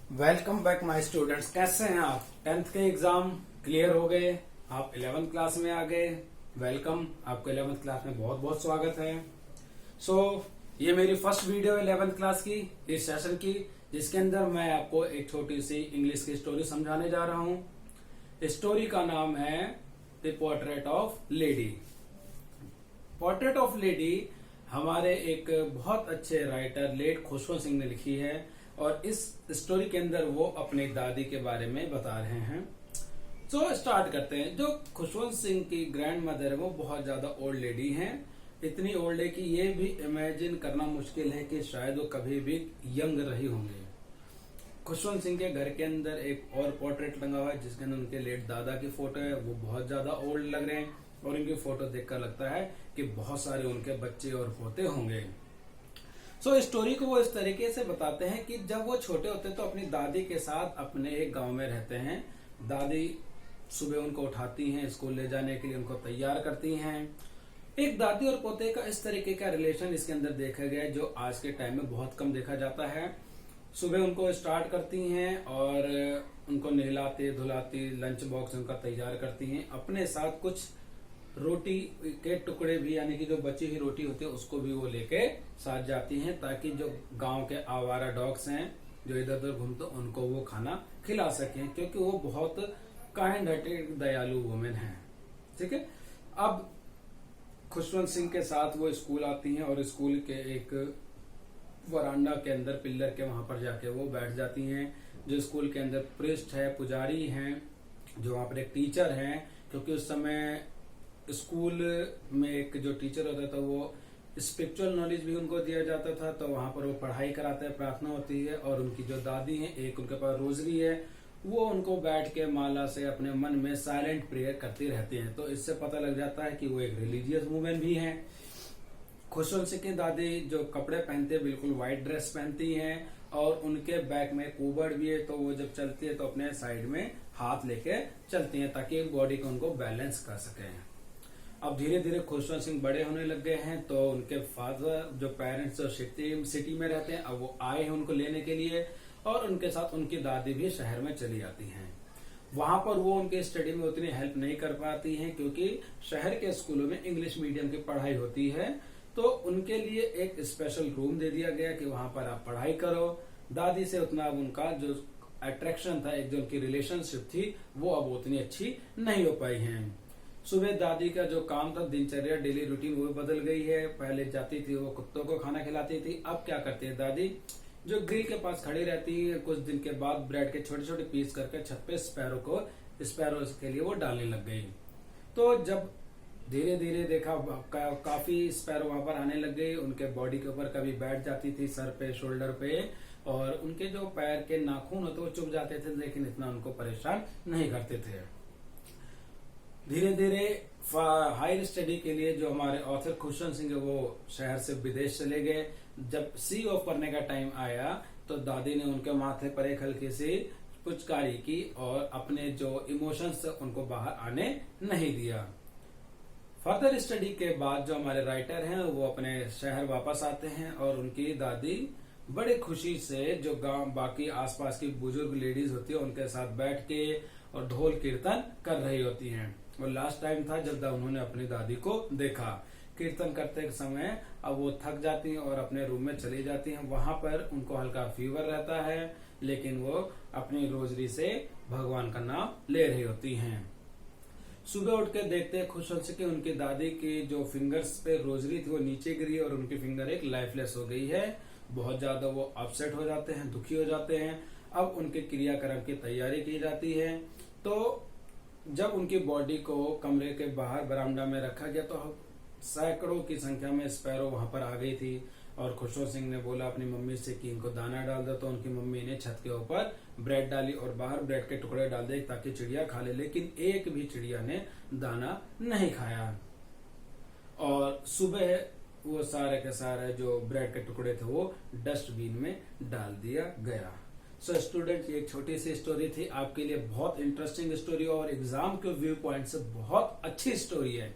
Welcome back my students. कैसे हैं आप? 10th के एग्जाम क्लियर हो गए, आप 11th क्लास में आ गए। वेलकम, आपको 11th क्लास में बहुत बहुत स्वागत है। ये मेरी फर्स्ट वीडियो है 11th क्लास की, इस सेशन की, जिसके अंदर मैं आपको एक छोटी सी इंग्लिश की स्टोरी समझाने जा रहा हूँ। स्टोरी का नाम है the portrait of lady. Portrait of lady हमारे एक बहुत अच्छे राइटर लेट खुशवंत सिंह ने लिखी है, और इस स्टोरी के अंदर वो अपनी दादी के बारे में बता रहे हैं। स्टार्ट करते हैं। जो खुशवंत सिंह की ग्रैंड मदर है वो बहुत ज्यादा ओल्ड लेडी हैं। इतनी ओल्ड है कि ये भी इमेजिन करना मुश्किल है कि शायद वो कभी भी यंग रही होंगे। खुशवंत सिंह के घर के अंदर एक और पोर्ट्रेट लगा हुआ है जिसके अंदर उनके लेट दादा की फोटो है। वो बहुत ज्यादा ओल्ड लग रहे हैं और इनकी फोटो देखकर लगता है कि बहुत सारे उनके बच्चे और पोते होंगे। स्टोरी को वो इस तरीके से बताते हैं कि जब वो छोटे होते तो अपनी दादी के साथ अपने एक गांव में रहते हैं। दादी सुबह उनको उठाती हैं, स्कूल ले जाने के लिए उनको तैयार करती हैं। एक दादी और पोते का इस तरीके का रिलेशन इसके अंदर देखा गया है जो आज के टाइम में बहुत कम देखा जाता है। सुबह उनको स्टार्ट करती हैं और उनको नहलाती धुलाती, लंच बॉक्स उनका तैयार करती हैं। अपने साथ कुछ रोटी के टुकड़े भी, यानी कि जो बची हुई रोटी होती है उसको भी वो लेके साथ जाती हैं, ताकि जो गांव के आवारा डॉग्स हैं जो इधर उधर घूमते उनको वो खाना खिला सकें, क्योंकि वो बहुत काइंड हार्टेड दयालु वुमेन हैं। ठीक है। अब खुशवंत सिंह के साथ वो स्कूल आती हैं और स्कूल के एक वरांडा के अंदर पिल्लर के वहां पर जाके वो बैठ जाती हैं। जो स्कूल के अंदर प्रिस्ट है, पुजारी हैं, जो वहां पर एक टीचर हैं, क्योंकि उस समय स्कूल में एक जो टीचर होता था वो स्पिरिचुअल नॉलेज भी उनको दिया जाता था, तो वहां पर वो पढ़ाई कराते हैं, प्रार्थना होती है। और उनकी जो दादी है, एक उनके पास रोजरी है, वो उनको बैठ के माला से अपने मन में साइलेंट प्रेयर करती रहती हैं। तो इससे पता लग जाता है कि वो एक रिलीजियस वुमेन भी हैं। खुशवंत सिंह की दादी जो कपड़े पहनते हैं बिल्कुल व्हाइट ड्रेस पहनती हैं, और उनके बैक में कुबड़ भी है, तो वो जब चलती है तो अपने साइड में हाथ लेके चलती हैं ताकि बॉडी को उनको बैलेंस कर सकें। अब धीरे धीरे खुशवंत सिंह बड़े होने लग गए हैं, तो उनके फादर जो पेरेंट्स जो सिटी में रहते हैं, अब वो आए हैं उनको लेने के लिए, और उनके साथ उनकी दादी भी शहर में चली आती हैं। वहां पर वो उनके स्टडी में उतनी हेल्प नहीं कर पाती हैं, क्योंकि शहर के स्कूलों में इंग्लिश मीडियम की पढ़ाई होती है। तो उनके लिए एक स्पेशल रूम दे दिया गया कि वहां पर आप पढ़ाई करो। दादी से उतना उनका जो अट्रैक्शन था, एक जो उनकी रिलेशनशिप थी, वो अब उतनी अच्छी नहीं हो पाई है। सुबह दादी का जो काम था, दिनचर्या, डेली रूटीन, वो बदल गई है। पहले जाती थी वो कुत्तों को खाना खिलाती थी, अब क्या करती है दादी, जो ग्रिल के पास खड़ी रहती है, कुछ दिन के बाद ब्रेड के छोटे छोटे पीस करके छत पे स्पैरो के लिए वो डालने लग गई। तो जब धीरे धीरे देखा काफी स्पैरो वहां पर आने लग गई, उनके बॉडी के ऊपर कभी बैठ जाती थी, सर पे, शोल्डर पे, और उनके जो पैर के नाखून होते वो चुभ जाते थे, लेकिन इतना उनको परेशान नहीं करते थे। धीरे धीरे हायर स्टडी के लिए जो हमारे ऑथर खुशवंत सिंह है वो शहर से विदेश चले गए। जब सी ऑफ करने का टाइम आया तो दादी ने उनके माथे पर एक हल्की सी पुचकारी की और अपने जो इमोशंस उनको बाहर आने नहीं दिया। फर्दर स्टडी के बाद जो हमारे राइटर हैं वो अपने शहर वापस आते हैं, और उनकी दादी बड़े खुशी से जो गांव बाकी आसपास की बुजुर्ग लेडीज होती है उनके साथ बैठ के और ढोल कीर्तन कर रही होती हैं। और लास्ट टाइम था जब उन्होंने अपनी दादी को देखा कीर्तन करते समय। अब वो थक जाती हैं और अपने रूम में चली जाती हैं। वहां पर उनको हल्का फीवर रहता है, लेकिन वो अपनी रोजरी से भगवान का नाम ले रही होती हैं। सुबह उठ के देखते हैं खुशवंत सिंह की उनकी दादी की जो फिंगर्स पे रोजरी थी वो नीचे गिरी और उनकी फिंगर एक लाइफलेस हो गई है। बहुत ज्यादा वो अपसेट हो जाते हैं, दुखी हो जाते हैं। अब उनके क्रियाक्रम की तैयारी की जाती है। तो जब उनकी बॉडी को कमरे के बाहर बरामदा में रखा गया तो सैकड़ों की संख्या में स्पैरो वहां पर आ गई थी, और खुशवंत सिंह ने बोला अपनी मम्मी से कि इनको दाना डाल दो, तो उनकी मम्मी ने छत के ऊपर ब्रेड डाली और बाहर ब्रेड के टुकड़े डाल दिए ताकि चिड़िया खा ले, लेकिन एक भी चिड़िया ने दाना नहीं खाया। और सुबह वो सारे के सारे जो ब्रेड के टुकड़े थे वो डस्टबिन में डाल दिया गया। स्टूडेंट, ये एक छोटी सी स्टोरी थी आपके लिए, बहुत इंटरेस्टिंग स्टोरी और एग्जाम के व्यू पॉइंट से बहुत अच्छी स्टोरी है।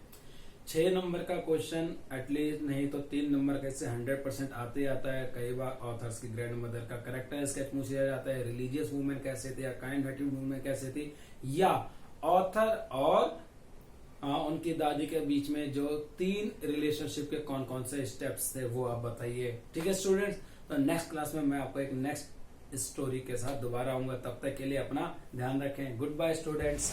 6 नंबर का क्वेश्चन एटलीस्ट नहीं तो 3 नंबर का इससे 100% आते ही आता है। कई बार ऑथर्स की ग्रैंड मदर का करेक्टर स्केच पूछा जाता है, रिलीजियस वूमेन कैसे थे या काइंड हार्टेड वूमेन कैसे थी, या ऑथर और उनकी दादी के बीच में जो 3 रिलेशनशिप के कौन कौन से स्टेप्स थे वो आप बताइए। ठीक है स्टूडेंट्स, तो नेक्स्ट क्लास में मैं आपको एक नेक्स्ट स्टोरी के साथ दोबारा आऊंगा। तब तक के लिए अपना ध्यान रखें। Goodbye students.